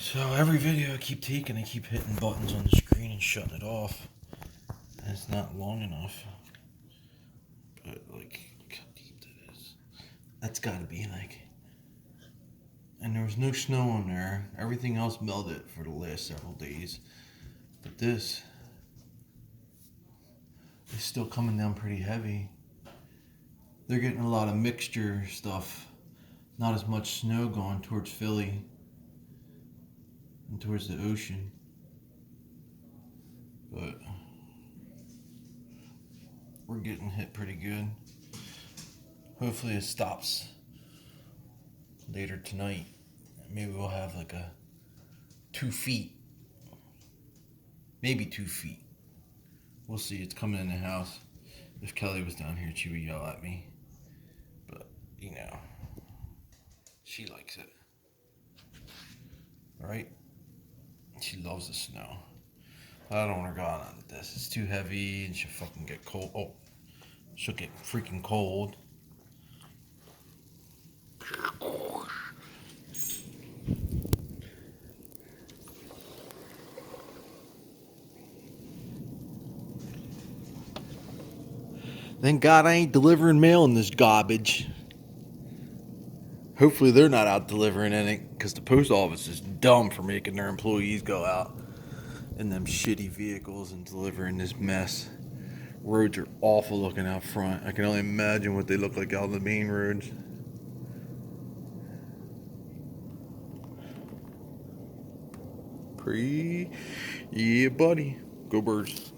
So every video I keep taking, I keep hitting buttons on the screen and shutting it off. And it's not long enough. But like, look how deep that is. That's gotta be like. And there was no snow on there. Everything else melted for the last several days. But this is still coming down pretty heavy. They're getting a lot of mixture stuff. Not as much snow going towards Philly and towards the ocean. But we're getting hit pretty good. Hopefully it stops later tonight. Maybe we'll have like a 2 feet. Maybe 2 feet. We'll see. It's coming in the house. If Kelly was down here, she would yell at me. But, you know, she likes it. Right? She loves the snow. I don't want her going on this. It's too heavy and she'll fucking get cold. Oh, she'll get freaking cold. Thank God I ain't delivering mail in this garbage. Hopefully they're not out delivering any, because the post office is dumb for making their employees go out in them shitty vehicles and delivering this mess. Roads are awful looking out front. I can only imagine what they look like out on the main roads. Yeah, buddy. Go Birds.